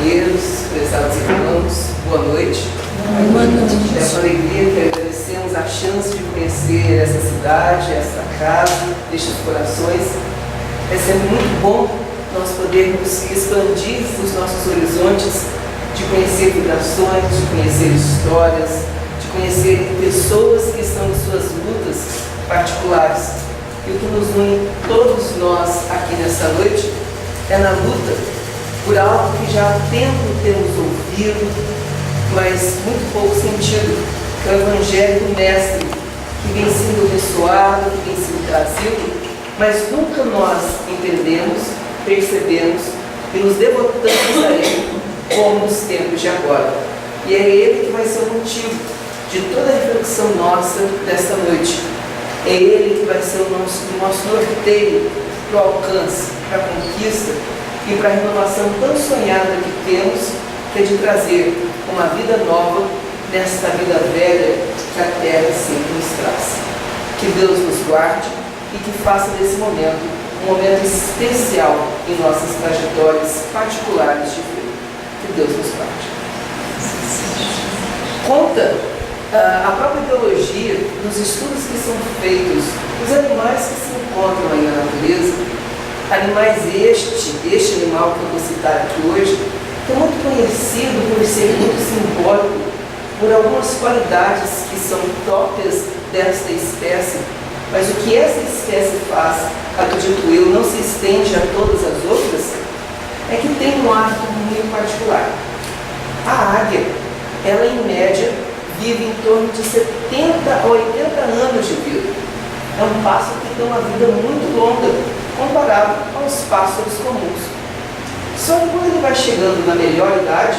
companheiros, prezados irmãos, boa noite. Boa noite. É com alegria que agradecemos a chance de conhecer essa cidade, essa casa, estes corações. É sempre muito bom nós podermos expandir os nossos horizontes, de conhecer vibrações, de conhecer histórias, de conhecer pessoas que estão em suas lutas particulares. E o que nos une todos nós aqui nessa noite é na luta por algo que já há tempo temos ouvido, mas muito pouco sentido, que é o Evangelho do Mestre, que vem sendo ressoado, que vem sendo trazido, mas nunca nós entendemos, percebemos e nos devotamos a Ele como nos tempos de agora. E é Ele que vai ser o motivo de toda a reflexão nossa desta noite. É Ele que vai ser o nosso norteio para o alcance, para a conquista e para a renovação tão sonhada que temos, que é de trazer uma vida nova nesta vida velha que a terra sempre nos traz. Que Deus nos guarde e que faça desse momento um momento especial em nossas trajetórias particulares de fé. Que Deus nos guarde. Conta a própria biologia, nos estudos que são feitos, os animais que se encontram aí na natureza, animais este animal que eu vou citar aqui hoje, que é muito conhecido por ser muito simbólico, por algumas qualidades que são próprias desta espécie, mas o que essa espécie faz, acredito eu, não se estende a todas as outras, é que tem um hábito muito particular. A águia, ela em média, vive em torno de 70 a 80 anos de vida. É um pássaro que tem uma vida muito longa, comparado aos pássaros comuns. Só que quando ele vai chegando na melhor idade,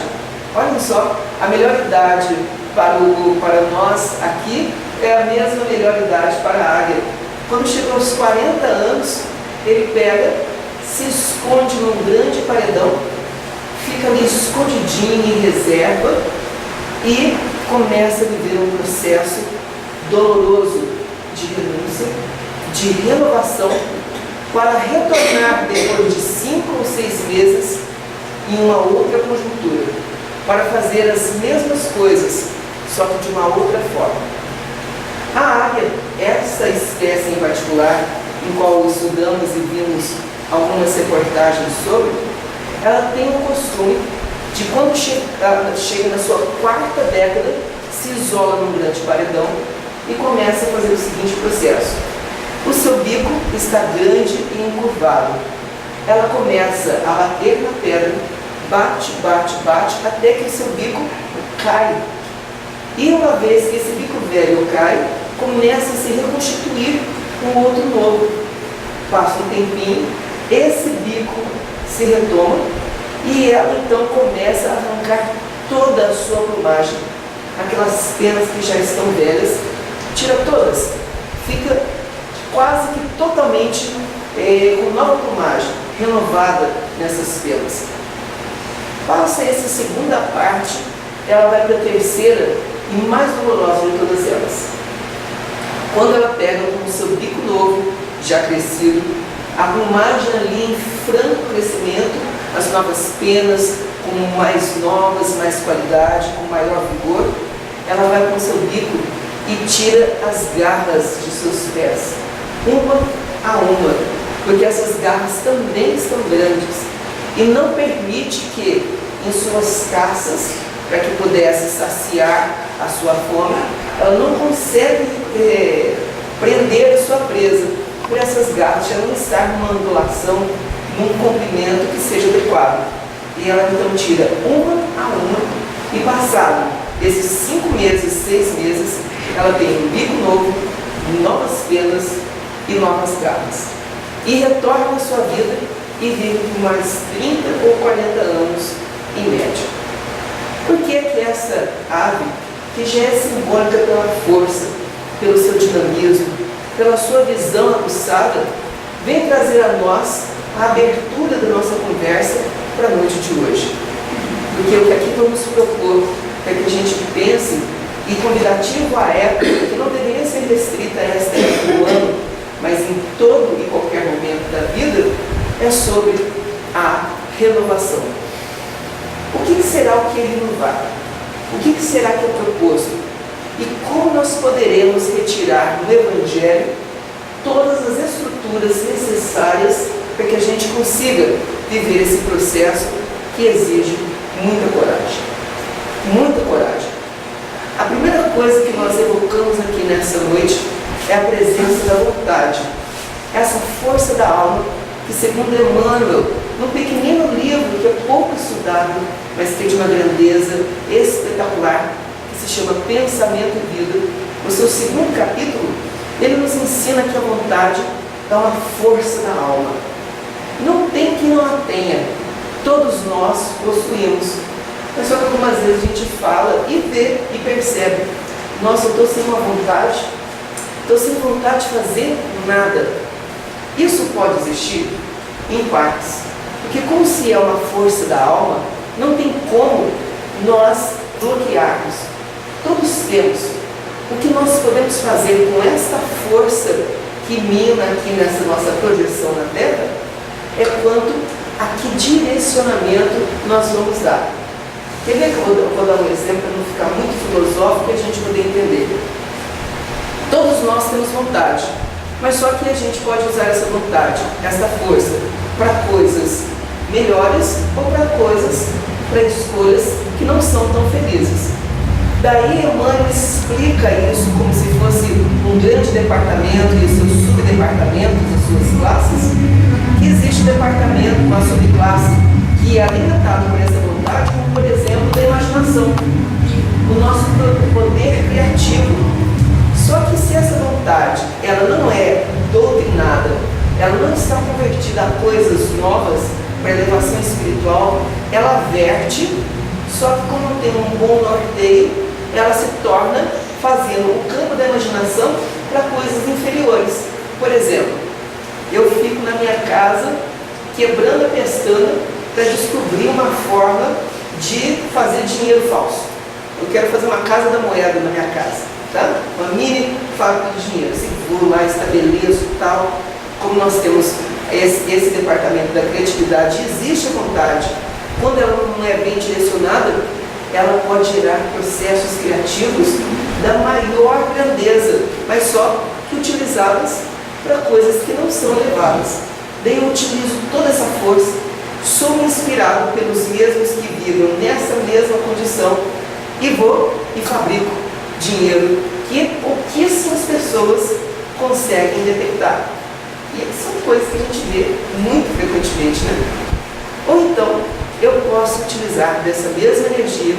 olhem só, a melhor idade para nós aqui é a mesma melhor idade para a águia. Quando chega aos 40 anos, ele pega, se esconde num grande paredão, fica ali escondidinho em reserva e começa a viver um processo doloroso de renúncia, de renovação, para retornar depois de 5 ou 6 meses em uma outra conjuntura, para fazer as mesmas coisas, só que de uma outra forma. A águia, essa espécie em particular, em qual estudamos e vimos algumas reportagens sobre, ela tem o costume de, quando chega na sua 4ª década, se isola num grande paredão e começa a fazer o seguinte processo. O seu bico está grande e encurvado. Ela começa a bater na pedra, bate, até que o seu bico cai. E uma vez que esse bico velho cai, começa a se reconstituir um outro novo. Passa um tempinho, esse bico se retoma e ela então começa a arrancar toda a sua plumagem. Aquelas penas que já estão velhas, tira todas. Fica quase que totalmente com nova plumagem, renovada nessas penas. Passa essa segunda parte, ela vai para a terceira e mais dolorosa de todas elas. Quando ela pega com o seu bico novo, já crescido, a plumagem ali em franco crescimento, as novas penas com mais novas, mais qualidade, com maior vigor, ela vai com o seu bico e tira as garras de seus pés, uma a uma, porque essas garras também estão grandes e não permite que em suas caças, para que pudesse saciar a sua fome, ela não consegue prender a sua presa por essas garras, já não está numa angulação, num comprimento que seja adequado. E ela então tira uma a uma e passado esses 5 meses, 6 meses, ela tem um bico novo, novas penas e novas garras. E retorna à sua vida e vive por mais 30 ou 40 anos em média. Por que que essa ave, que já é simbólica pela força, pelo seu dinamismo, pela sua visão aguçada, vem trazer a nós a abertura da nossa conversa para a noite de hoje? Porque o que aqui vamos propor é que a gente pense, e convidativo à época, que não deveria ser restrita a esta época do ano, mas em todo e qualquer momento da vida, é sobre a renovação. O que será o que ele nos vai? O que será que é proposto? E como nós poderemos retirar do Evangelho todas as estruturas necessárias para que a gente consiga viver esse processo que exige muita coragem. Muita coragem. A primeira coisa que nós evocamos aqui nessa noite é a presença da vontade. Essa força da alma que, segundo Emmanuel, num pequenino livro que é pouco estudado, mas que é de uma grandeza espetacular, que se chama Pensamento e Vida, no seu segundo capítulo, ele nos ensina que a vontade dá uma força da alma. Não tem quem não a tenha. Todos nós possuímos. Mas só que algumas vezes a gente fala e vê e percebe: nossa, eu estou sem uma vontade, estou sem vontade de fazer nada. Isso pode existir em partes, porque como se é uma força da alma, não tem como nós bloquearmos. Todos temos. O que nós podemos fazer com esta força que mina aqui nessa nossa projeção na Terra é quanto a que direcionamento nós vamos dar. Quer ver que eu vou dar um exemplo para não ficar muito filosófico e a gente poder entender? Todos nós temos vontade, mas só que a gente pode usar essa vontade, essa força, para coisas melhores ou para escolhas que não são tão felizes. Daí Emmanuel explica isso como se fosse um grande departamento e os seus subdepartamentos, as suas classes, que existe um departamento, uma subclasse, que é alimentado por essa vontade, como por exemplo da imaginação, o nosso poder criativo. Só que se essa vontade ela não é doutrinada, ela não está convertida a coisas novas, para elevação espiritual, ela verte, só que como não tem um bom norteio, ela se torna fazendo o campo da imaginação para coisas inferiores. Por exemplo, eu fico na minha casa quebrando a pestana para descobrir uma forma de fazer dinheiro falso. Eu quero fazer uma casa da moeda na minha casa, tá? Uma mini fábrica de dinheiro. Assim, vou lá, estabeleço tal. Como nós temos esse departamento da criatividade, existe a vontade. Quando ela não é bem direcionada, ela pode gerar processos criativos da maior grandeza, mas só que utilizadas para coisas que não são elevadas. Daí eu utilizo toda essa força, sou inspirado pelos mesmos que vivem nessa mesma condição e vou e fabrico dinheiro que pouquíssimas pessoas conseguem detectar. E são coisas que a gente vê muito frequentemente, né? Ou então, eu posso utilizar dessa mesma energia,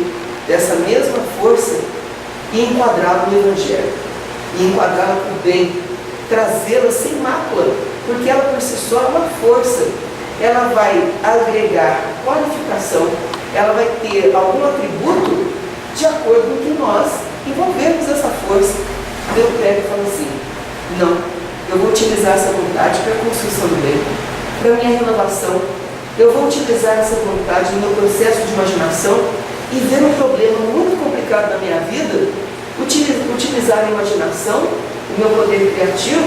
dessa mesma força e enquadrá-la no Evangelho. E enquadrá-la com o bem, trazê-la sem mácula, porque ela por si só é uma força. Ela vai agregar qualificação, ela vai ter algum atributo de acordo com que nós envolvemos essa força. Eu pego e falo assim: não, eu vou utilizar essa vontade para a construção do bem, para a minha renovação. Eu vou utilizar essa vontade no meu processo de imaginação e ver um problema muito complicado na minha vida, utilizar a imaginação, o meu poder criativo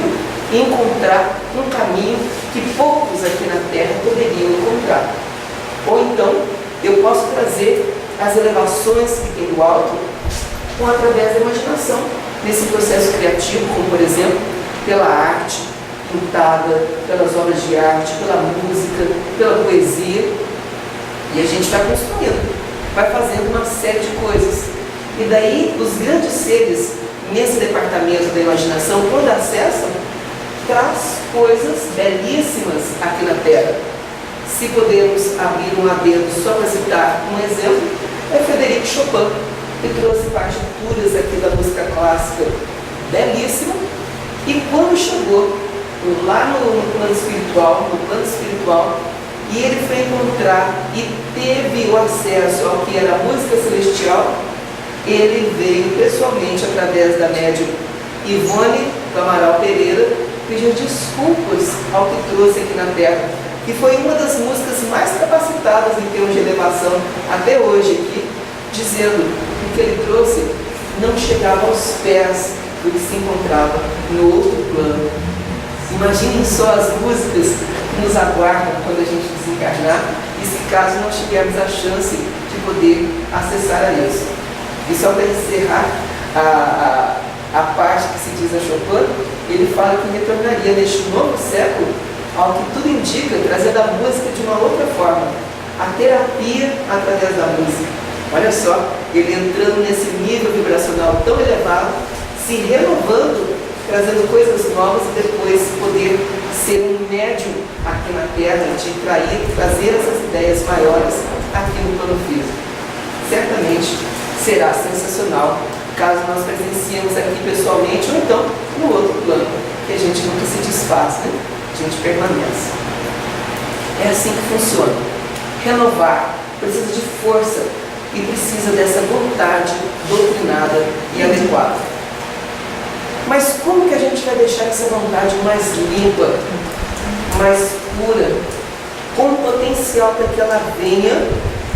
e encontrar um caminho que poucos aqui na Terra poderiam encontrar. Ou então, eu posso trazer as elevações que tem do alto através da imaginação, nesse processo criativo, como por exemplo, pela arte pintada, pelas obras de arte, pela música, pela poesia. E a gente vai construindo, vai fazendo uma série de coisas. E daí, os grandes seres nesse departamento da imaginação, quando acessam, traz coisas belíssimas aqui na Terra. Se podemos abrir um adendo só para citar um exemplo, é Frédéric Chopin, que trouxe partituras aqui da música clássica belíssima, e quando chegou lá no plano espiritual, e ele foi encontrar e teve o acesso ao que era a música celestial, ele veio pessoalmente, através da médium Ivone do Amaral Pereira, pedir desculpas ao que trouxe aqui na Terra, que foi uma das músicas mais capacitadas em termos de elevação até hoje aqui, dizendo que o que ele trouxe não chegava aos pés do que se encontrava no outro plano. Imaginem só as músicas nos aguarda quando a gente desencarnar, e se caso não tivermos a chance de poder acessar a isso. E só para encerrar a parte que se diz a Chopin, ele fala que retornaria neste novo século, ao que tudo indica, trazendo a música de uma outra forma, a terapia através da música. Olha só, ele entrando nesse nível vibracional tão elevado, se renovando, trazendo coisas novas e depois poder ser um médium aqui na Terra, de trazer essas ideias maiores aqui no plano físico. Certamente será sensacional caso nós presenciemos aqui pessoalmente ou então no outro plano, que a gente nunca se desfaz, né? A gente permanece. É assim que funciona. Renovar precisa de força e precisa dessa vontade doutrinada e adequada. Mas como que a gente vai deixar essa vontade mais limpa, mais pura, com potencial para que ela venha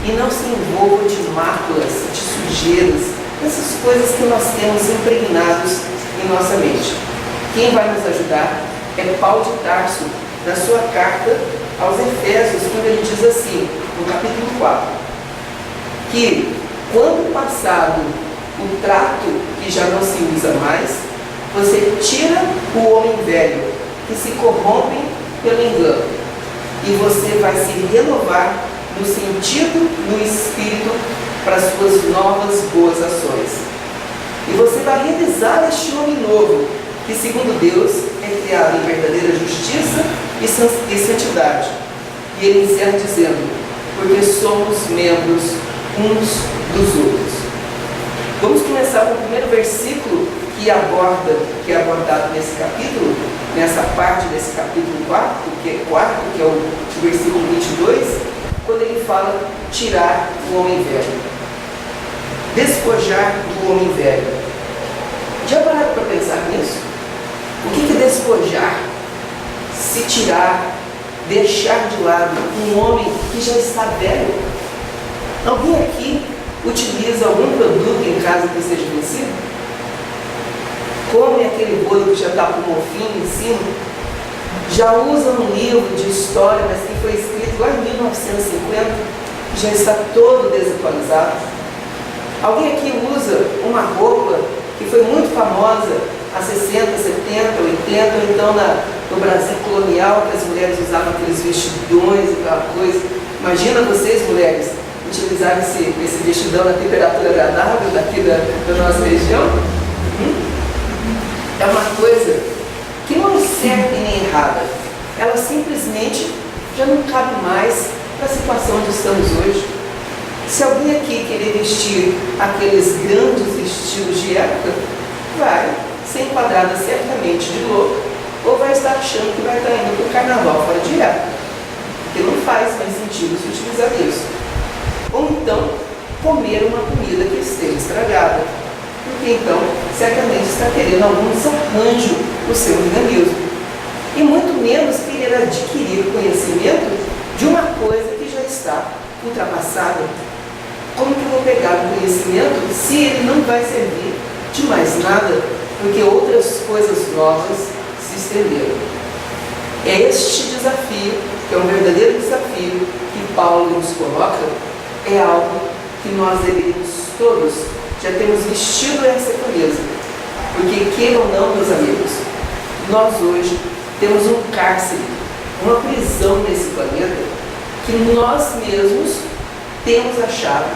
e não se envolva de máculas, de sujeiras, essas coisas que nós temos impregnados em nossa mente? Quem vai nos ajudar é Paulo de Tarso, na sua carta aos Efésios, quando ele diz assim, no capítulo 4, que quando passado o trato que já não se usa mais, você tira o homem velho, que se corrompe pelo engano, e você vai se renovar no sentido, no espírito, para as suas novas boas ações. E você vai realizar este homem novo, que segundo Deus é criado em verdadeira justiça e santidade. E ele encerra dizendo, porque somos membros uns dos outros. Vamos começar com o primeiro versículo que é abordado nesse capítulo, nessa parte desse capítulo 4, que é o versículo 22, quando ele fala tirar o homem velho. Despojar do homem velho. Já pararam para pensar nisso? O que é despojar? Se tirar, deixar de lado um homem que já está velho? Alguém aqui utiliza algum produto em casa que seja vencido? Come aquele bolo que já está com mofinho em cima? Já usa um livro de história, mas que foi escrito lá em 1950, que já está todo desatualizado? Alguém aqui usa uma roupa que foi muito famosa há 60, 70, 80, ou então no Brasil colonial, que as mulheres usavam aqueles vestidões e aquela coisa? Imagina vocês, mulheres, utilizarem esse vestidão na temperatura agradável daqui da nossa região? É uma coisa que não é certa e nem errada. Ela simplesmente já não cabe mais para a situação onde estamos hoje. Se alguém aqui querer vestir aqueles grandes estilos de época, vai ser enquadrada certamente de louco, ou vai estar achando que vai estar indo para o carnaval fora de época, porque não faz mais sentido se utilizar isso. Ou então, comer uma comida que esteja estragada, porque então certamente está querendo algum desarranjo no seu organismo, e muito menos querer adquirir conhecimento de uma coisa que já está ultrapassada. Como que eu vou pegar o conhecimento se ele não vai servir de mais nada, porque outras coisas novas se estenderam? É este desafio, que é um verdadeiro desafio, que Paulo nos coloca, é algo que nós deveríamos todos já termos vestido essa camisa. Porque, queiram ou não, meus amigos, nós hoje temos um cárcere, uma prisão nesse planeta, que nós mesmos temos a chave,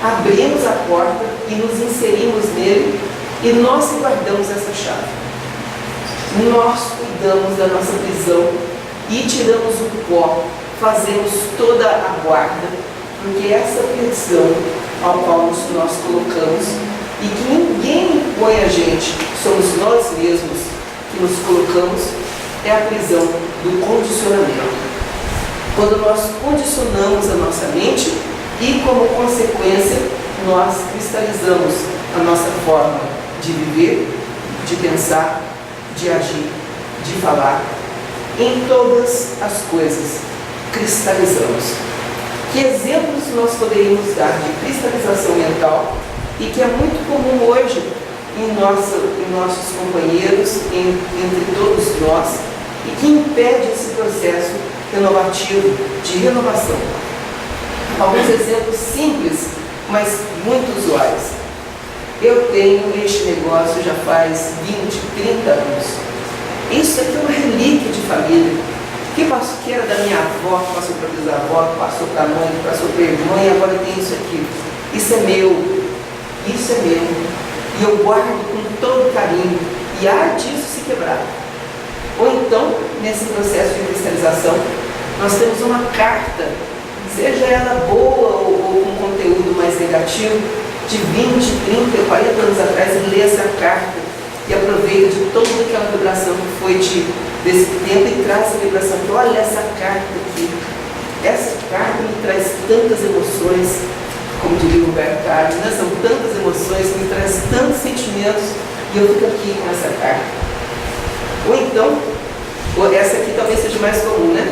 abrimos a porta e nos inserimos nele, e nós que guardamos essa chave. Nós cuidamos da nossa prisão e tiramos o pó, fazemos toda a guarda, porque essa prisão ao qual nós colocamos, e que ninguém impõe a gente, somos nós mesmos que nos colocamos, é a prisão do condicionamento. Quando nós condicionamos a nossa mente e, como consequência, nós cristalizamos a nossa forma de viver, de pensar, de agir, de falar, em todas as coisas cristalizamos. Que exemplos nós poderíamos dar de cristalização mental e que é muito comum hoje em nossos companheiros, entre todos nós, e que impede esse processo renovativo, de renovação. Alguns exemplos simples, mas muito usuais. Eu tenho este negócio já faz 20, 30 anos. Isso aqui é uma relíquia de família. Que era da minha avó, que passou para a bisavó, que passou para a mãe, que passou para a irmã, e agora tem isso aqui. Isso é meu. Isso é meu. E eu guardo com todo carinho. E há disso se quebrar. Ou então, nesse processo de cristalização, nós temos uma carta, seja ela boa ou com conteúdo mais negativo, de 20, 30, 40 anos atrás, e lê essa carta e aproveita de toda aquela vibração que foi desse tempo e traz essa vibração. Olha essa carta aqui. Essa carta me traz tantas emoções, como diria o Roberto Carlos, né? São tantas emoções, me traz tantos sentimentos, e eu fico aqui com essa carta. Ou então, essa aqui talvez seja mais comum, né?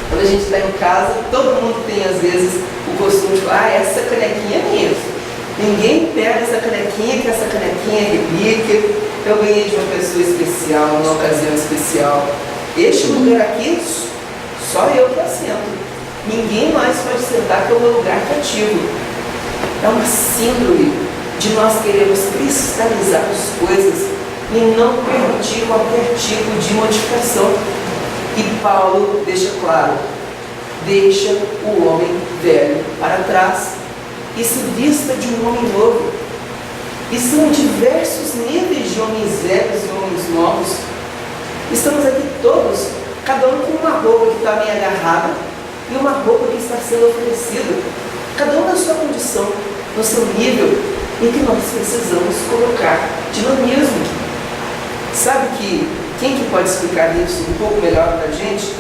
Quando a gente está em casa, todo mundo tem às vezes o costume de falar, essa canequinha é minha. Ninguém pega essa canequinha, que essa canequinha é relíquia, eu ganhei de uma pessoa especial, numa ocasião especial. Este lugar aqui, só eu que assento. Ninguém mais pode sentar, que é o meu lugar cativo. É uma síndrome de nós queremos cristalizar as coisas e não permitir qualquer tipo de modificação. E Paulo deixa claro, deixa o homem velho para trás e se vista de um homem novo. E são diversos níveis de homens velhos e homens novos. Estamos aqui todos, cada um com uma roupa que está meio agarrada e uma roupa que está sendo oferecida. Cada um na sua condição, no seu nível, em que nós precisamos colocar dinamismo. Sabe quem que pode explicar isso um pouco melhor para a gente?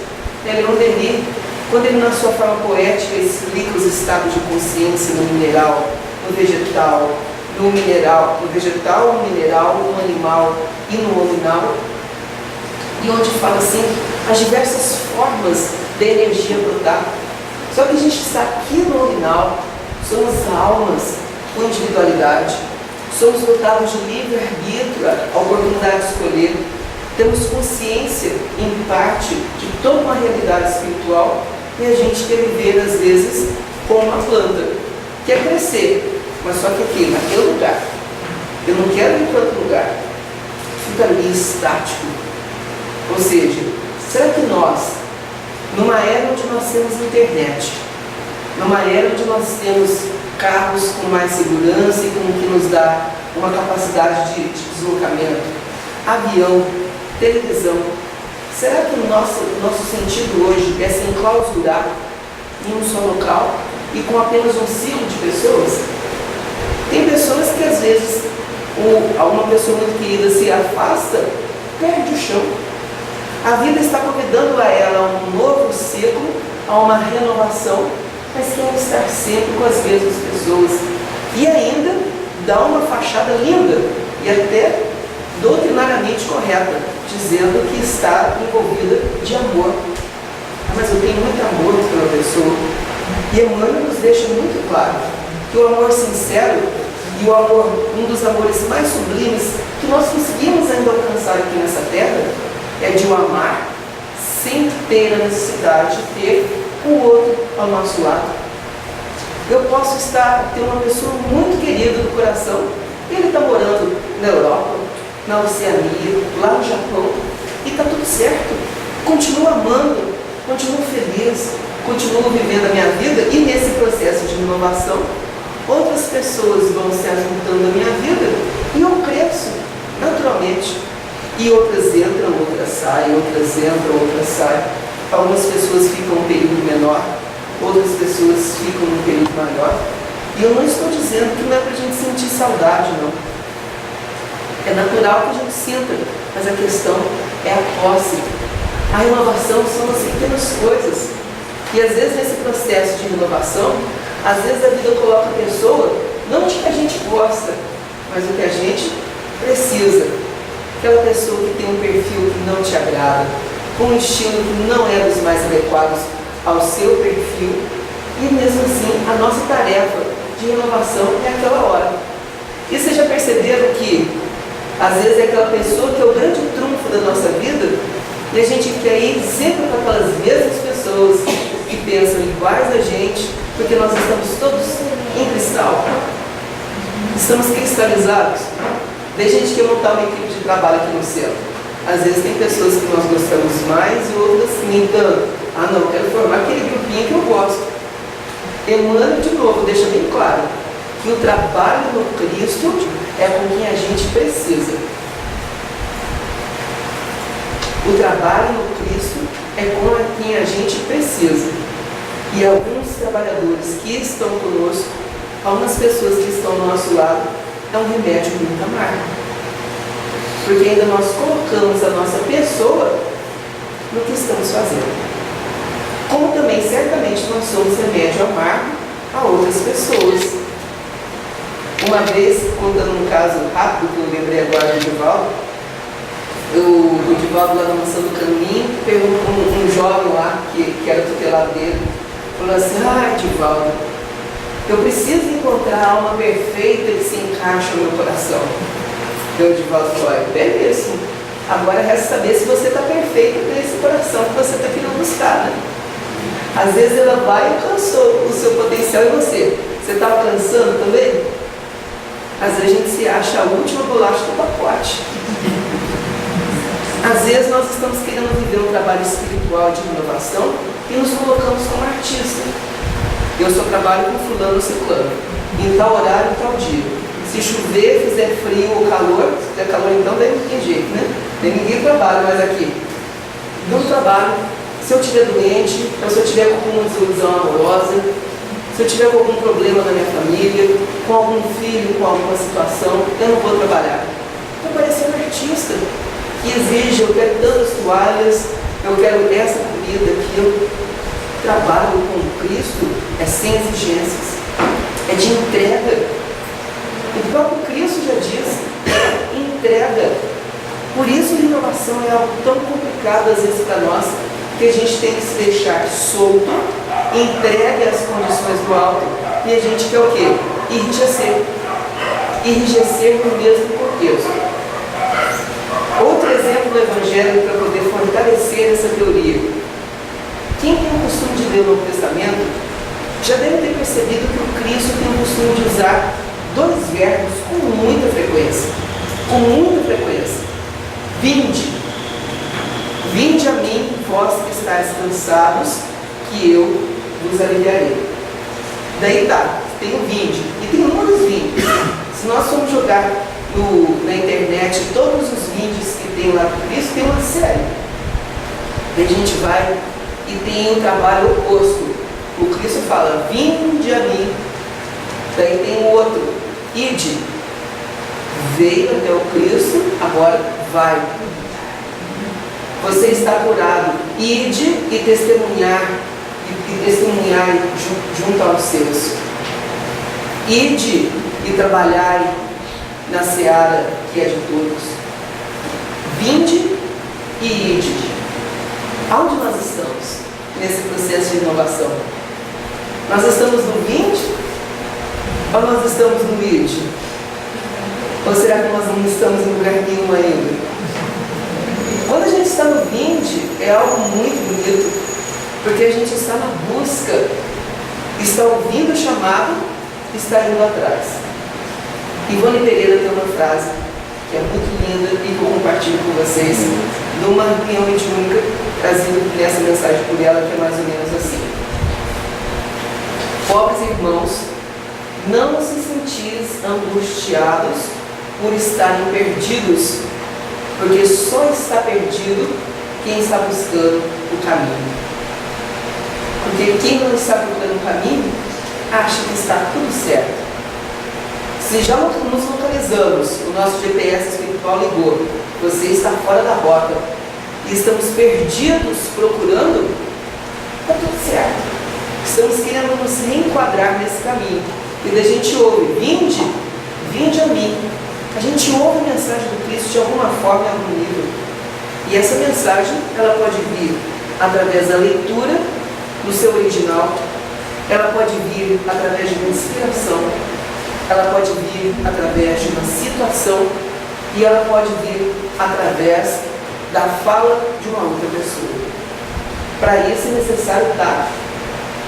É Leon Denis, quando ele na sua forma poética explica os estados de consciência no mineral, no vegetal, no mineral, no animal e no hominal, e onde fala assim, as diversas formas da energia brotar. Só que a gente está aqui no hominal, somos almas com individualidade, somos dotados de livre-arbítrio, a oportunidade de escolher, temos consciência, em parte, de toda uma realidade espiritual, e a gente quer viver, às vezes, como uma planta, quer crescer, mas só que aqui, naquele lugar. Eu não quero ir para outro lugar, fica ali estático. Ou seja, será que nós, numa era onde nós temos internet, numa era onde nós temos carros com mais segurança e com que nos dá uma capacidade de deslocamento, avião, televisão, será que o nosso sentido hoje é se enclausurar em um só local e com apenas um ciclo de pessoas? Tem pessoas que às vezes alguma pessoa muito querida se afasta, perde o chão. A vida está convidando a ela a um novo ciclo, a uma renovação, mas quer estar sempre com as mesmas pessoas. E ainda dá uma fachada linda e até doutrinariamente correta, dizendo que está envolvida de amor. Mas eu tenho muito amor pela pessoa. E Emmanuel nos deixa muito claro que o amor sincero e o amor, um dos amores mais sublimes que nós conseguimos ainda alcançar aqui nessa terra, é de o amar sem ter a necessidade de ter o outro ao nosso lado. Eu posso ter uma pessoa muito querida do coração, e ele está morando na Europa, na Oceania, lá no Japão, e está tudo certo. Continuo amando, continuo feliz, continuo vivendo a minha vida, e nesse processo de renovação, outras pessoas vão se ajuntando à minha vida, e eu cresço naturalmente. E outras entram, outras saem, outras entram, outras saem. Algumas pessoas ficam um período menor, outras pessoas ficam um período maior. E eu não estou dizendo que não é para a gente sentir saudade, não. É natural que a gente sinta, mas a questão é a posse. A renovação são as pequenas coisas. E às vezes nesse processo de renovação, às vezes a vida coloca a pessoa, não de que a gente gosta, mas o que a gente precisa. Aquela pessoa que tem um perfil que não te agrada, com um estilo que não é dos mais adequados ao seu perfil, e mesmo assim a nossa tarefa de renovação é aquela hora. E vocês já perceberam que às vezes é aquela pessoa que é o grande trunfo da nossa vida, E a gente quer ir sempre com aquelas mesmas pessoas que pensam iguais a gente, porque nós estamos todos em cristal. Estamos cristalizados. Daí a gente quer montar uma equipe de trabalho aqui no centro. Às vezes tem pessoas que nós gostamos mais e outras nem tanto. Ah não, quero formar aquele grupinho que eu gosto. Emmanuel, de novo, deixa bem claro que o trabalho no Cristo é com quem a gente precisa. O trabalho no Cristo é com quem a gente precisa. E alguns trabalhadores que estão conosco, algumas pessoas que estão ao nosso lado, é um remédio muito amargo. Porque ainda nós colocamos a nossa pessoa no que estamos fazendo. Como também, certamente, nós somos remédio amargo a outras pessoas. Uma vez, contando um caso rápido que eu lembrei agora do Divaldo, o Divaldo lá na Mansão do Caminho, perguntou um jovem lá, que era tutelado dele, falou assim: Divaldo, eu preciso encontrar a alma perfeita que se encaixa no meu coração. Então o Divaldo falou: belíssimo, agora resta saber se você está perfeito nesse coração que você está querendo buscar, né? Às vezes ela vai e alcançou o seu potencial em você. Você está alcançando também? Às vezes a gente se acha a última bolacha do pacote. Às vezes nós estamos querendo viver um trabalho espiritual de renovação e nos colocamos como artista. Eu só trabalho com fulano ou ciclano, em tal horário, em tal dia. Se chover, fizer frio ou calor, se fizer calor então daí não tem jeito, né? Nem ninguém trabalha mais aqui. Não trabalho. Se eu estiver doente, ou se eu tiver com alguma desilusão amorosa, se eu tiver com algum problema na minha família, com algum filho, com alguma situação, eu não vou trabalhar. Estou parecendo um artista que exige: eu quero tantas toalhas, eu quero essa comida, aquilo. Trabalho com Cristo é sem exigências, é de entrega. O próprio Cristo já diz: entrega. Por isso a renovação é algo tão complicado às vezes para nós, que a gente tem que se deixar solto, entregue às condições do alto, e a gente quer o quê? Enrijecer. Enrijecer no mesmo contexto. Outro exemplo do Evangelho para poder fortalecer essa teoria. Quem tem o costume de ler o Novo Testamento já deve ter percebido que o Cristo tem o costume de usar dois verbos com muita frequência. Com muita frequência. Vinde. Vinde a mim, vós que estáis cansados, que eu vos aliviarei. Daí tá, tem o vinde. E tem muitos vindes. Se nós formos jogar na internet todos os vindes que tem lá do Cristo, tem uma série. Daí a gente vai e tem um trabalho oposto. O Cristo fala: vinde a mim. Daí tem o outro: ide. Veio até o Cristo, agora vai. Você está curado. Ide e testemunhar, junto aos seus. Ide e trabalhai na seara que é de todos. Vinde e ide. Aonde nós estamos nesse processo de renovação? Nós estamos no vinde ou nós estamos no ide? Ou será que nós não estamos em lugar nenhum ainda? Quando a gente está no vinde, é algo muito bonito, porque a gente está na busca, está ouvindo o chamado, está indo atrás. Ivone Pereira tem uma frase que é muito linda e que eu compartilho com vocês, numa reunião mediúnica, trazida nessa mensagem por ela, que é mais ou menos assim: pobres irmãos, não se sentis angustiados por estarem perdidos, porque só está perdido quem está buscando o caminho. Porque quem não está procurando o caminho, acha que está tudo certo. Se já nos localizamos, o nosso GPS espiritual ligou, você está fora da rota, e estamos perdidos procurando, está tudo certo. Estamos querendo nos reenquadrar nesse caminho. E daí a gente ouve: vinde a mim. A gente ouve a mensagem do Cristo de alguma forma, em algum nível. E essa mensagem, ela pode vir através da leitura no seu original, ela pode vir através de uma inspiração, ela pode vir através de uma situação, e ela pode vir através da fala de uma outra pessoa. Para isso é necessário estar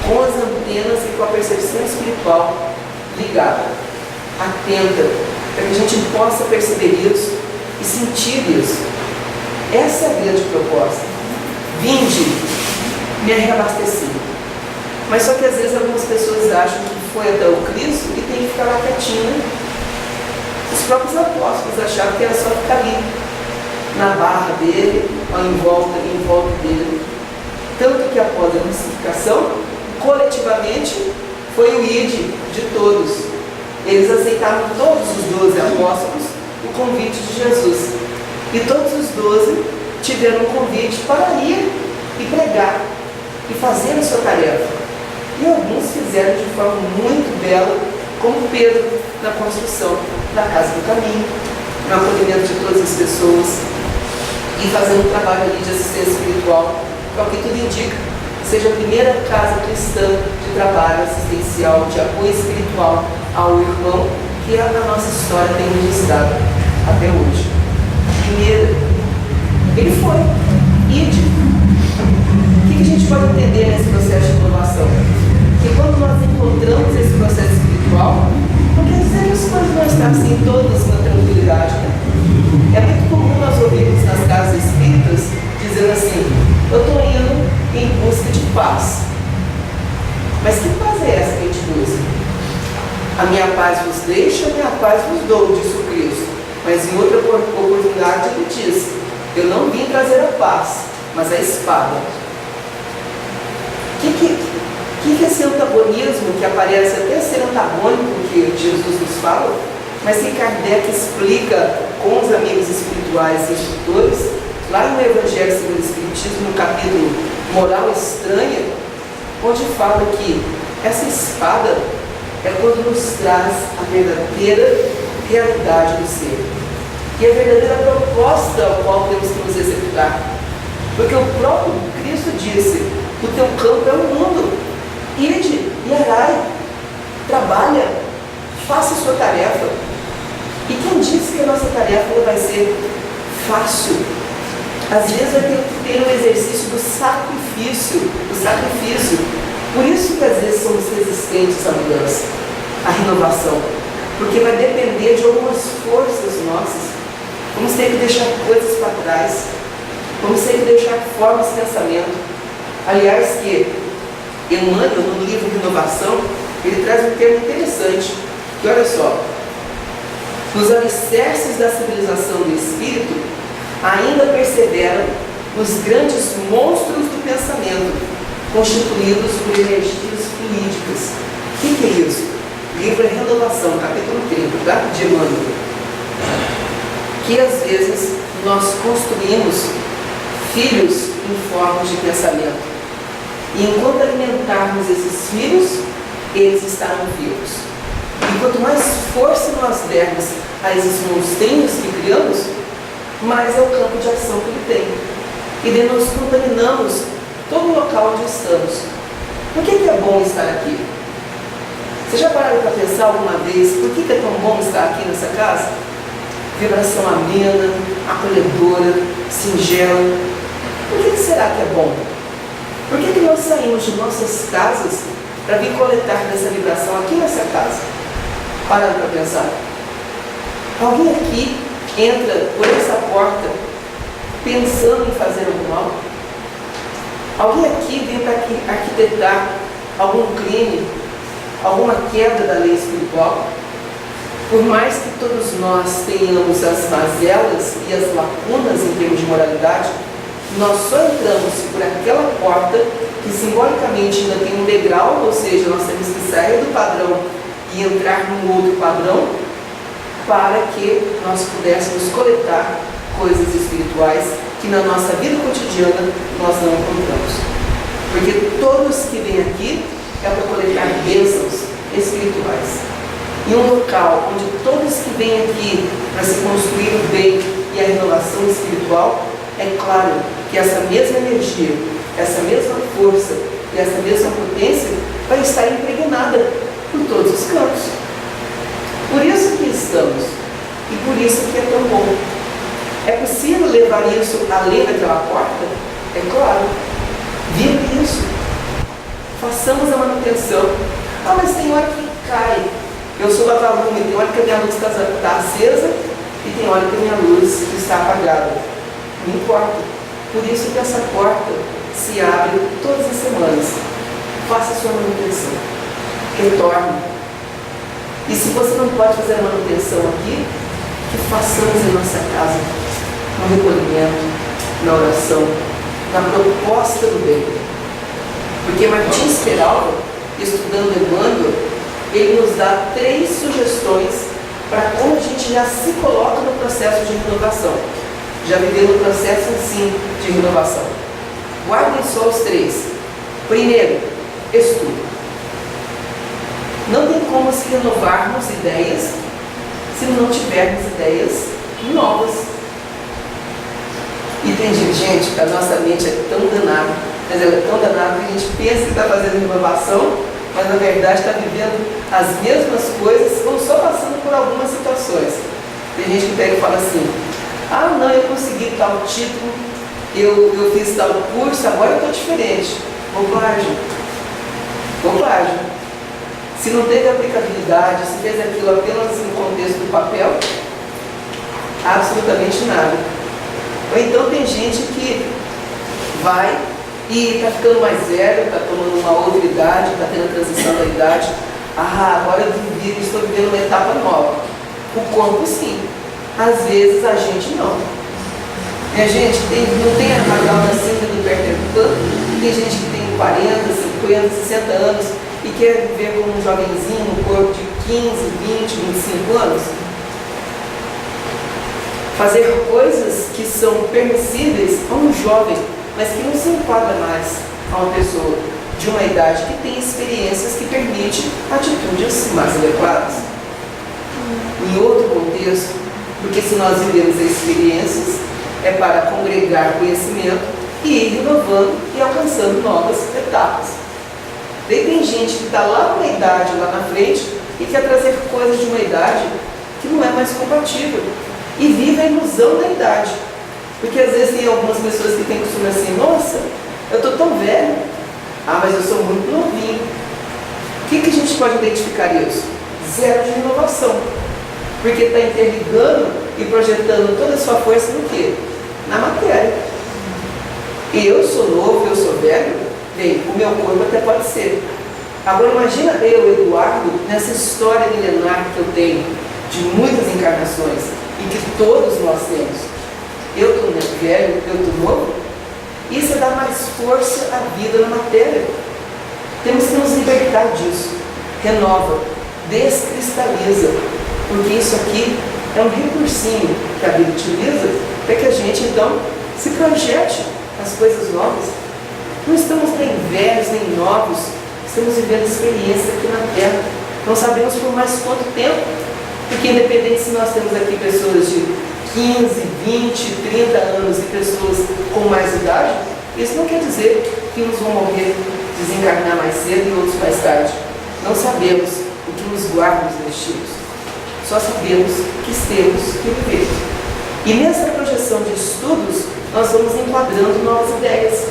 com as antenas e com a percepção espiritual ligada, atenta, para que a gente possa perceber isso e sentir isso. Essa é a grande proposta. Vinde, me reabasteci. Mas só que às vezes algumas pessoas acham que foi até o Cristo e tem que ficar lá quietinho. Os próprios apóstolos acharam que era só ficar ali, na barra dele, ou em volta dele. Tanto que após a crucificação, coletivamente, foi o ide de todos. Eles aceitaram, todos os 12 apóstolos, o convite de Jesus. E todos os 12 tiveram um convite para ir e pregar e fazer a sua tarefa. E alguns fizeram de forma muito bela, como Pedro, na construção da Casa do Caminho, no acolhimento de todas as pessoas e fazendo um trabalho ali de assistência espiritual, que é o que tudo indica, seja a primeira casa cristã de trabalho assistencial, de apoio espiritual ao irmão, que a nossa história tem registrado até hoje. Primeiro, ele foi, ide. O que a gente pode entender nesse processo de inovação? Que quando nós encontramos esse processo espiritual, não quer dizer que as coisas vão estar assim todas na tranquilidade, né? É muito comum nós ouvirmos nas casas espíritas dizendo assim: eu estou indo em busca de paz. Mas que paz é essa que a gente busca? A minha paz vos deixo, a minha paz vos dou, disse o Cristo. Mas em outra oportunidade ele diz: eu não vim trazer a paz, mas a espada. O que é esse antagonismo que aparece até ser antagônico que Jesus nos fala, mas que Kardec explica com os amigos espirituais e instrutores, lá no Evangelho segundo o Espiritismo, no capítulo Moral Estranha, onde fala que essa espada é quando nos traz a verdadeira realidade do ser e a verdadeira proposta ao qual temos que nos executar. Porque o próprio Cristo disse: o teu campo é o mundo. Ide e arai, trabalha, faça a sua tarefa. E quem disse que a nossa tarefa não vai ser fácil? Às vezes vai ter um exercício do sacrifício. Por isso que às vezes somos resistentes à mudança, à renovação. Porque vai depender de algumas forças nossas. Vamos ter que deixar coisas para trás. Vamos ter que deixar formas de pensamento. Aliás, que Emmanuel, no livro de Inovação, ele traz um termo interessante, que olha só: nos alicerces da civilização do espírito, ainda perseveram os grandes monstros do pensamento, constituídos por energias fluídicas. O que é isso? O livro é Renovação, capítulo 30, tá? De Emmanuel. Que às vezes nós construímos filhos em forma de pensamento. E enquanto alimentarmos esses filhos, eles estarão vivos. E quanto mais força nós dermos a esses monstrinhos que criamos, mais é o campo de ação que ele tem. E daí nós contaminamos todo o local onde estamos. Por que é bom estar aqui? Vocês já pararam para pensar alguma vez por que é tão bom estar aqui nessa casa? Vibração amena, acolhedora, singela. Por que será que é bom? Por que nós saímos de nossas casas para vir coletar dessa vibração aqui nessa casa? Pararam para pensar? Alguém aqui entra por essa porta pensando em fazer algum mal? Alguém aqui vem para arquitetar algum crime, alguma quebra da lei espiritual? Por mais que todos nós tenhamos as mazelas e as lacunas em termos de moralidade, nós só entramos por aquela porta que simbolicamente ainda tem um degrau, ou seja, nós temos que sair do padrão e entrar num outro padrão, para que nós pudéssemos coletar coisas espirituais que na nossa vida cotidiana nós não encontramos. Porque todos que vêm aqui é para coletar bênçãos espirituais. Em um local onde todos que vêm aqui para se construir o bem e a renovação espiritual, é claro que essa mesma energia, essa mesma força e essa mesma potência vai estar impregnada por todos os cantos. Por isso que estamos e por isso que é tão bom. É possível levar isso além daquela porta? É claro. Viva isso. Façamos a manutenção. Ah, mas tem hora que cai. Eu sou vagalume, tem hora que a minha luz está acesa e tem hora que a minha luz está apagada. Não importa. Por isso que essa porta se abre todas as semanas. Faça a sua manutenção. Retorne. E se você não pode fazer a manutenção aqui, que façamos em nossa casa, no recolhimento, na oração, na proposta do bem. Porque Martins Peralva, estudando Emmanuel, ele nos dá 3 sugestões para como a gente já se coloca no processo de renovação. Já viveu no processo assim de renovação. Guardem só os 3. Primeiro, estudo. Não tem como se renovarmos ideias se não tivermos ideias novas. E tem gente, a nossa mente é tão danada, mas ela é tão danada que a gente pensa que está fazendo renovação, mas na verdade está vivendo as mesmas coisas ou só passando por algumas situações. Tem gente que pega e fala assim: ah, não, eu consegui tal título, eu fiz tal curso, agora eu estou diferente. Bobagem. Bobagem. Se não teve aplicabilidade, se fez aquilo apenas no contexto do papel, absolutamente nada. Ou então tem gente que vai e está ficando mais velho, está tomando uma outra idade, está tendo a transição da idade. Ah, agora eu estou vivendo uma etapa nova. O corpo sim, às vezes a gente não. E a gente não tem a tal da síndrome do Peter Pan, tem gente que tem 40, 50, 60 anos e quer viver como um jovenzinho, um corpo de 15, 20, 25 anos. Fazer coisas que são permissíveis a um jovem, mas que não se enquadra mais a uma pessoa de uma idade que tem experiências que permitem atitudes mais adequadas. Em outro contexto, porque se nós vivemos experiências, é para congregar conhecimento e ir renovando e alcançando novas etapas. Daí tem gente que está lá numa idade, lá na frente, e quer trazer coisas de uma idade que não é mais compatível. E vive a ilusão da idade. Porque às vezes tem algumas pessoas que têm costume assim: nossa, eu estou tão velho. Ah, mas eu sou muito novinho. O que a gente pode identificar isso? Zero de inovação. Porque está interligando e projetando toda a sua força no quê? Na matéria. Eu sou novo, eu sou velho. Bem, o meu corpo até pode ser. Agora imagina eu, Eduardo, nessa história milenar que eu tenho, de muitas encarnações, e que todos nós temos. Eu estou velho, eu estou novo. Isso é dar mais força à vida na matéria. Temos que nos libertar disso. Renova, descristaliza, porque isso aqui é um recursinho que a vida utiliza para que a gente então se projete as coisas novas. Não estamos nem velhos, nem novos, estamos vivendo experiências aqui na Terra. Não sabemos por mais quanto tempo, porque independente se nós temos aqui pessoas de 15, 20, 30 anos e pessoas com mais idade, isso não quer dizer que uns vão morrer, desencarnar mais cedo e outros mais tarde. Não sabemos o que nos guarda os destinos. Só sabemos que temos que viver. E nessa projeção de estudos, nós vamos enquadrando novas ideias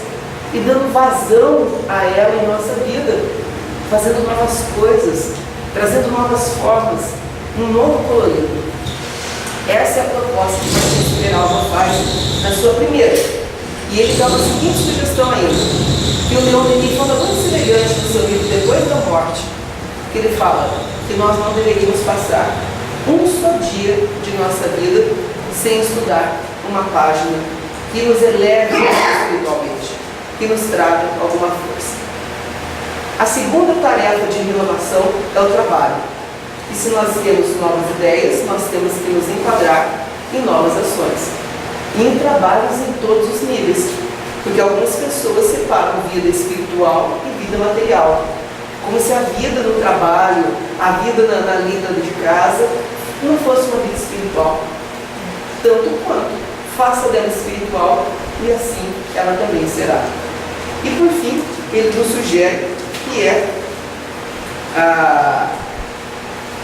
e dando vazão a ela em nossa vida, fazendo novas coisas, trazendo novas formas, um novo colorido. Essa é a proposta que o Martins Peralva faz na sua primeira. E ele dá uma seguinte sugestão ainda, que o Leon Denis fala muito semelhante no seu livro Depois da Morte, que ele fala que nós não deveríamos passar um só dia de nossa vida sem estudar uma página que nos eleve espiritualmente, que nos traga alguma força. A segunda tarefa de renovação é o trabalho. E se nós temos novas ideias, nós temos que nos enquadrar em novas ações. E em trabalhos em todos os níveis. Porque algumas pessoas separam vida espiritual e vida material. Como se a vida no trabalho, a vida na lida de casa, não fosse uma vida espiritual. Tanto quanto faça dela espiritual e assim ela também será. E por fim, ele nos sugere que é a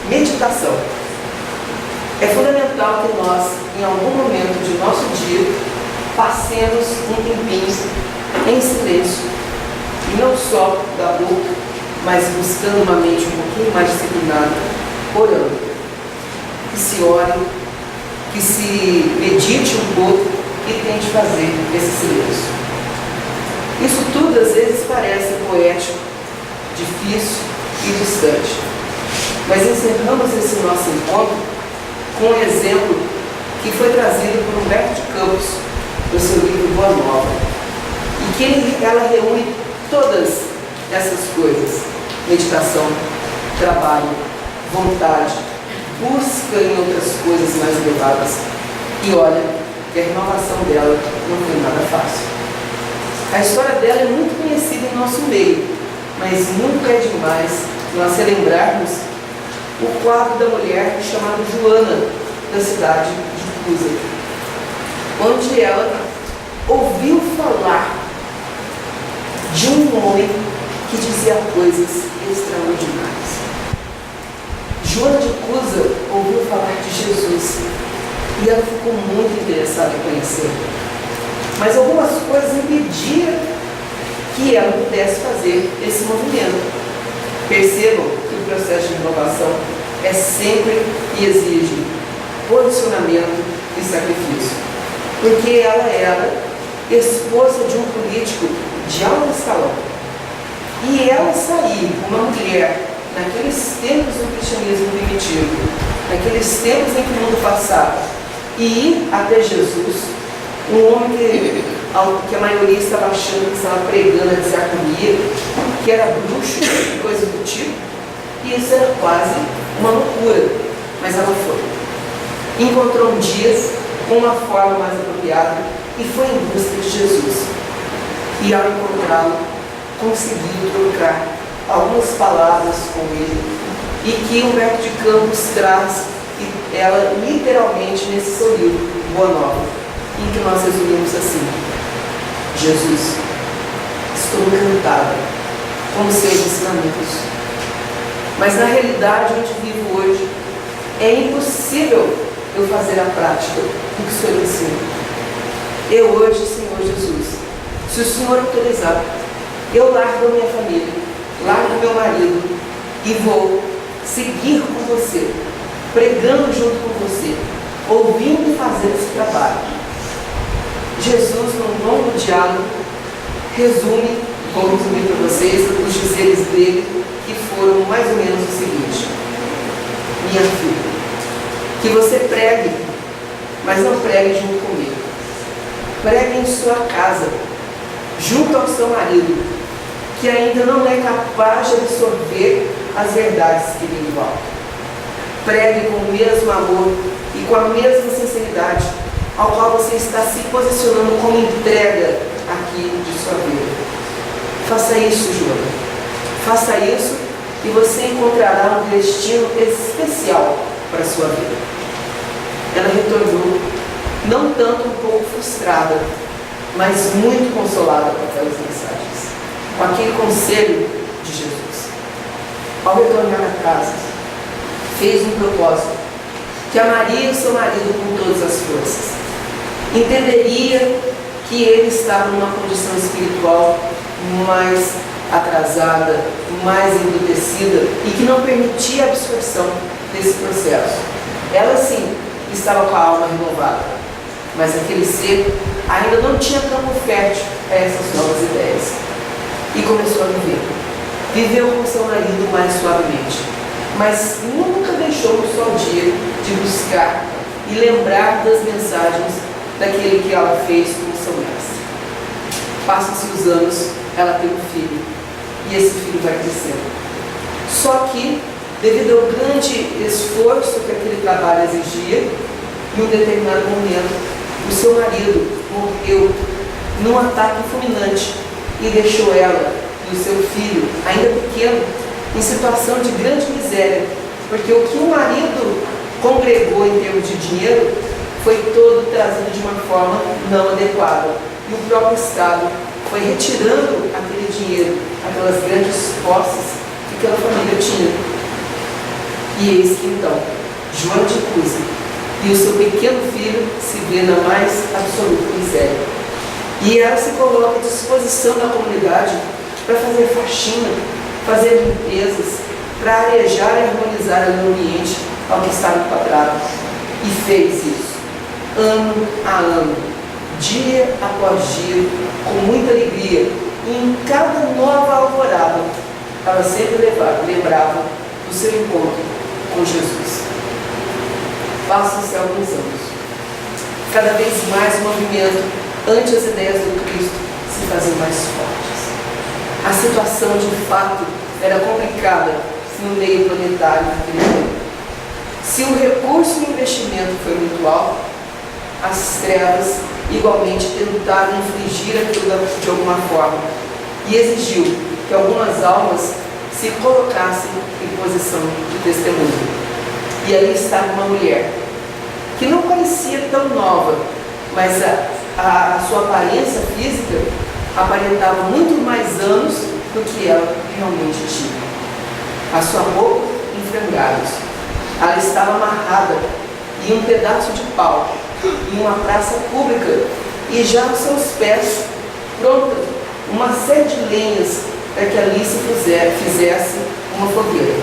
meditação. É fundamental que nós, em algum momento de nosso dia, passemos um tempinho em silêncio, e não só da boca, mas buscando uma mente um pouquinho mais disciplinada, orando. Que se ore, que se medite um pouco e tente fazer esse silêncio. Isso tudo às vezes parece poético, difícil e distante, mas encerramos esse nosso encontro com um exemplo que foi trazido por Humberto de Campos, no seu livro Boa Nova, e que ela reúne todas essas coisas: meditação, trabalho, vontade, busca em outras coisas mais elevadas. E olha que a renovação dela não foi nada fácil. A história dela é muito conhecida em nosso meio, mas nunca é demais nós relembrarmos o quadro da mulher chamada Joana, da cidade de Cusa, onde ela ouviu falar de um homem que dizia coisas extraordinárias. Joana de Cusa ouviu falar de Jesus e ela ficou muito interessada em conhecê-lo. Mas algumas coisas impediam que ela pudesse fazer esse movimento. Percebam que o processo de renovação é sempre e exige posicionamento e sacrifício. Porque ela era esposa de um político de alto escalão. E ela sair, uma mulher, naqueles tempos do cristianismo primitivo, naqueles tempos em que o mundo passava, e ir até Jesus, um homem que a maioria estava achando que estava pregando a diaconia, que era bruxo, coisa do tipo, e isso era quase uma loucura, mas ela foi. Encontrou um dia com uma forma mais apropriada e foi em busca de Jesus. E ao encontrá-lo, conseguiu trocar algumas palavras com ele, e que Humberto de Campos traz ela literalmente nesse seu livro, Boa Nova, em que nós resumimos assim: Jesus, estou encantada com os seus ensinamentos, mas na realidade onde vivo hoje é impossível eu fazer a prática do que o Senhor ensina. Eu hoje, Senhor Jesus, se o Senhor autorizar, eu largo a minha família, largo meu marido e vou seguir com você, pregando junto com você, ouvindo e fazendo esse trabalho. Jesus, num longo diálogo, resume, vou resumir para vocês, os dizeres dele, que foram mais ou menos o seguinte: minha filha, que você pregue, mas não pregue junto comigo. Pregue em sua casa, junto ao seu marido, que ainda não é capaz de absorver as verdades que vêm do alto. Pregue com o mesmo amor e com a mesma sinceridade ao qual você está se posicionando como entrega aqui de sua vida. Faça isso, Joana. Faça isso e você encontrará um destino especial para a sua vida. Ela retornou, não tanto um pouco frustrada, mas muito consolada com aquelas mensagens, com aquele conselho de Jesus. Ao retornar à casa, fez um propósito: que amaria o seu marido com todas as forças, entenderia que ele estava numa condição espiritual mais atrasada, mais embrutecida e que não permitia a absorção desse processo. Ela sim estava com a alma renovada, mas aquele ser ainda não tinha campo fértil a essas novas ideias. E começou a viver. Viveu com seu marido mais suavemente, mas nunca deixou um só dia de buscar e lembrar das mensagens daquele que ela fez com o seu mestre. Passam-se os anos, ela tem um filho, e esse filho vai crescendo. Só que, devido ao grande esforço que aquele trabalho exigia, em um determinado momento, o seu marido morreu num ataque fulminante e deixou ela e o seu filho, ainda pequeno, em situação de grande miséria, porque o que o marido congregou em termos de dinheiro foi todo trazido de uma forma não adequada, e o próprio Estado foi retirando aquele dinheiro, aquelas grandes posses que aquela família tinha. E eis que então, Joana de Cusa e o seu pequeno filho se vê na mais absoluta miséria. E ela se coloca à disposição da comunidade para fazer faxina, fazer limpezas, para arejar e harmonizar o ambiente ao que estava enquadrado. E fez isso, ano a ano, dia após dia, com muita alegria. E em cada nova alvorada, ela sempre lembrava do seu encontro com Jesus. Passam-se alguns anos. Cada vez mais o movimento ante as ideias do Cristo se faziam mais fortes. A situação, de fato, era complicada no meio planetário naquele tempo. Se o recurso e o investimento foi muito alto, as trevas igualmente tentaram infligir aquilo de alguma forma e exigiu que algumas almas se colocassem em posição de testemunho. E aí estava uma mulher que não parecia tão nova, mas a sua aparência física aparentava muito mais anos do que ela realmente tinha. A sua roupa em frangalhos, ela estava amarrada em um pedaço de pau em uma praça pública, e já aos seus pés pronta uma série de lenhas para que ali se fizesse uma fogueira.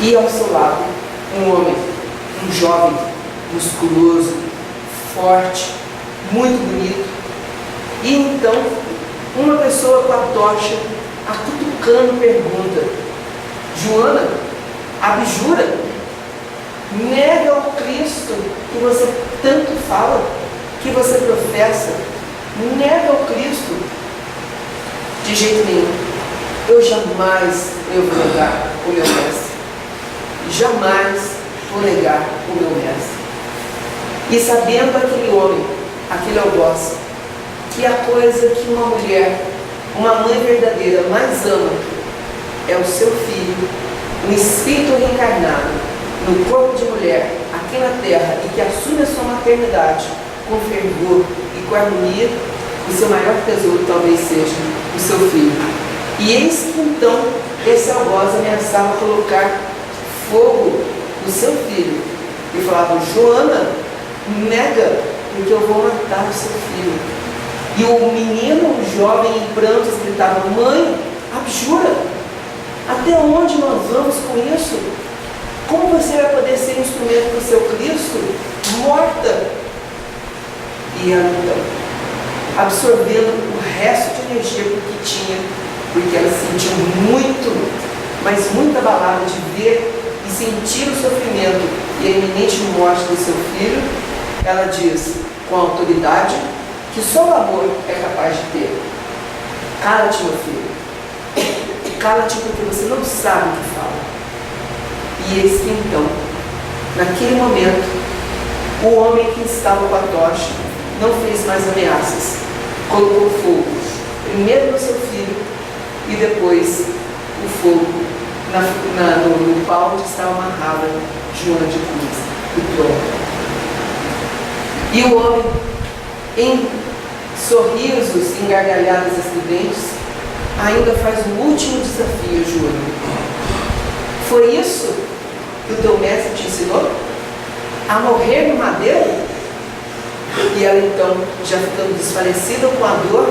E ao seu lado um homem, um jovem, musculoso, forte, muito bonito. E então uma pessoa com a tocha, a cutucando, pergunta: Joana, abjura, nega ao Cristo que você tanto fala, que você professa, nega ao Cristo. De jeito nenhum, eu jamais vou negar o meu mestre, jamais vou negar o meu mestre. E sabendo aquele homem, aquele algoz, que a coisa que uma mulher, uma mãe verdadeira mais ama é o seu filho, um espírito reencarnado no corpo de mulher aqui na terra, e que assume a sua maternidade com fervor e com harmonia, o seu maior tesouro talvez seja o seu filho. E eis que então esse algoz ameaçava colocar fogo no seu filho e falava: Joana, nega, porque eu vou matar o seu filho. E o menino, o jovem em prantos, gritava: mãe, abjura, até onde nós vamos com isso? Como você vai poder ser instrumento do seu Cristo, morta? E ela então, absorvendo o resto de energia que tinha, porque ela se sentiu muito, mas muito abalada de ver e sentir o sofrimento e a iminente morte do seu filho, ela diz com autoridade que só o amor é capaz de ter: cala-te, meu filho, cala-te, porque você não sabe o que fala. E eis que então, naquele momento, o homem que estava com a tocha não fez mais ameaças, colocou fogo, primeiro no seu filho e depois o fogo no pau onde estava amarrada Joana de Cruz, o tronco. E o homem, em sorrisos e gargalhadas estridentes, ainda faz um último desafio, Joana. Foi isso que o teu mestre te ensinou? A morrer no madeiro? E ela então, já ficando desfalecida com a dor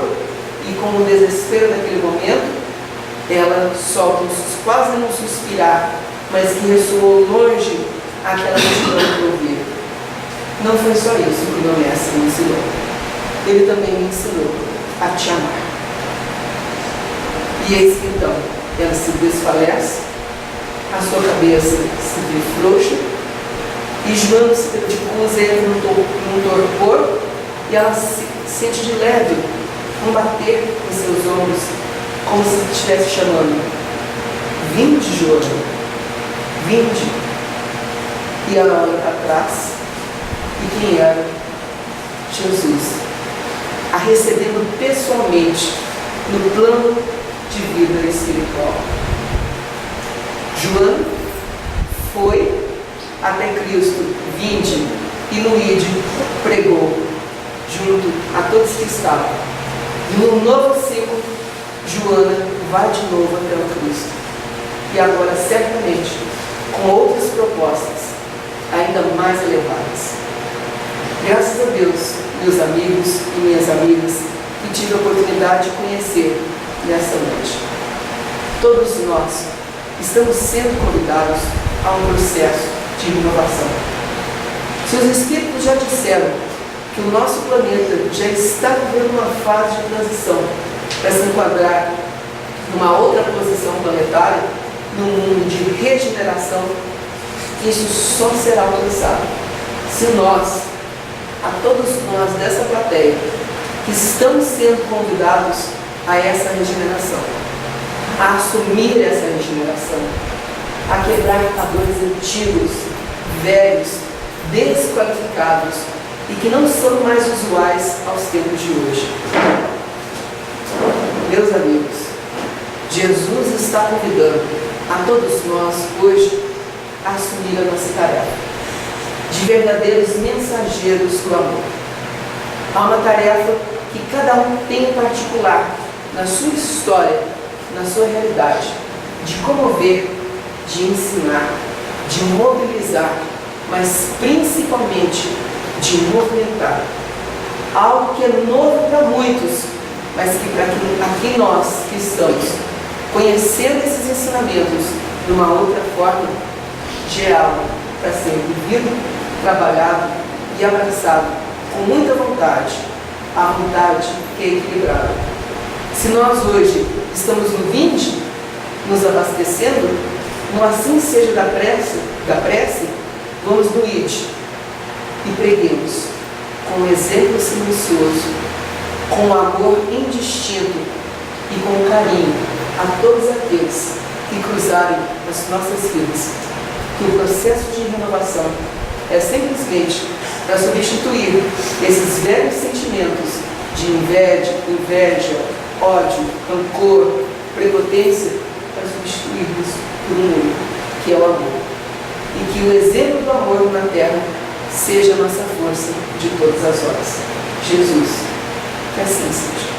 e com o desespero naquele momento, ela solta quase num suspirar, mas que ressoou longe aquela multidão que ouvia: não foi só isso que o meu mestre me ensinou. Ele também me ensinou a te amar. E eis que então ela se desfalece, a sua cabeça se vê frouxa, e Joana se cruz entra num torpor, e ela se sente de leve um bater em seus ombros, como se estivesse chamando: vinde, Joana, vinde. E ela olha para trás, e quem era? Jesus, a recebendo pessoalmente no plano de vida espiritual. Joana foi até Cristo: vinde, e no ide pregou junto a todos que estavam. E num novo ciclo, Joana vai de novo até o Cristo, e agora certamente com outras propostas ainda mais mais elevadas. Graças a Deus, meus amigos e minhas amigas, que tive a oportunidade de conhecer nesta noite. Todos nós estamos sendo convidados a um processo de renovação. Se os Espíritos já disseram que o nosso planeta já está vivendo uma fase de transição para se enquadrar numa outra posição planetária, num mundo de regeneração, isso só será alcançado se nós, a todos nós dessa plateia, que estamos sendo convidados a essa regeneração, a assumir essa regeneração, a quebrar padrões antigos, velhos, desqualificados e que não são mais usuais aos tempos de hoje. Meus amigos, Jesus está convidando a todos nós hoje a assumir a nossa tarefa de verdadeiros mensageiros do amor. Há uma tarefa que cada um tem em particular na sua história, na sua realidade, de comover, de ensinar, de mobilizar, mas principalmente de movimentar. Algo que é novo para muitos, mas que para aqui nós que estamos conhecendo esses ensinamentos de uma outra forma, de algo para ser vivido, trabalhado e abraçado com muita vontade, a vontade que é equilibrada. Se nós hoje estamos no 20, nos abastecendo, no assim seja da prece, vamos no ide e preguemos com um exemplo silencioso, com um amor indistinto e com carinho a todos aqueles que cruzarem as nossas vidas, que o processo de renovação é simplesmente para substituir esses velhos sentimentos de inveja, ódio, rancor, prepotência, para substituí-los por um único, que é o amor. E que o exemplo do amor na terra seja a nossa força de todas as horas. Jesus, que assim seja.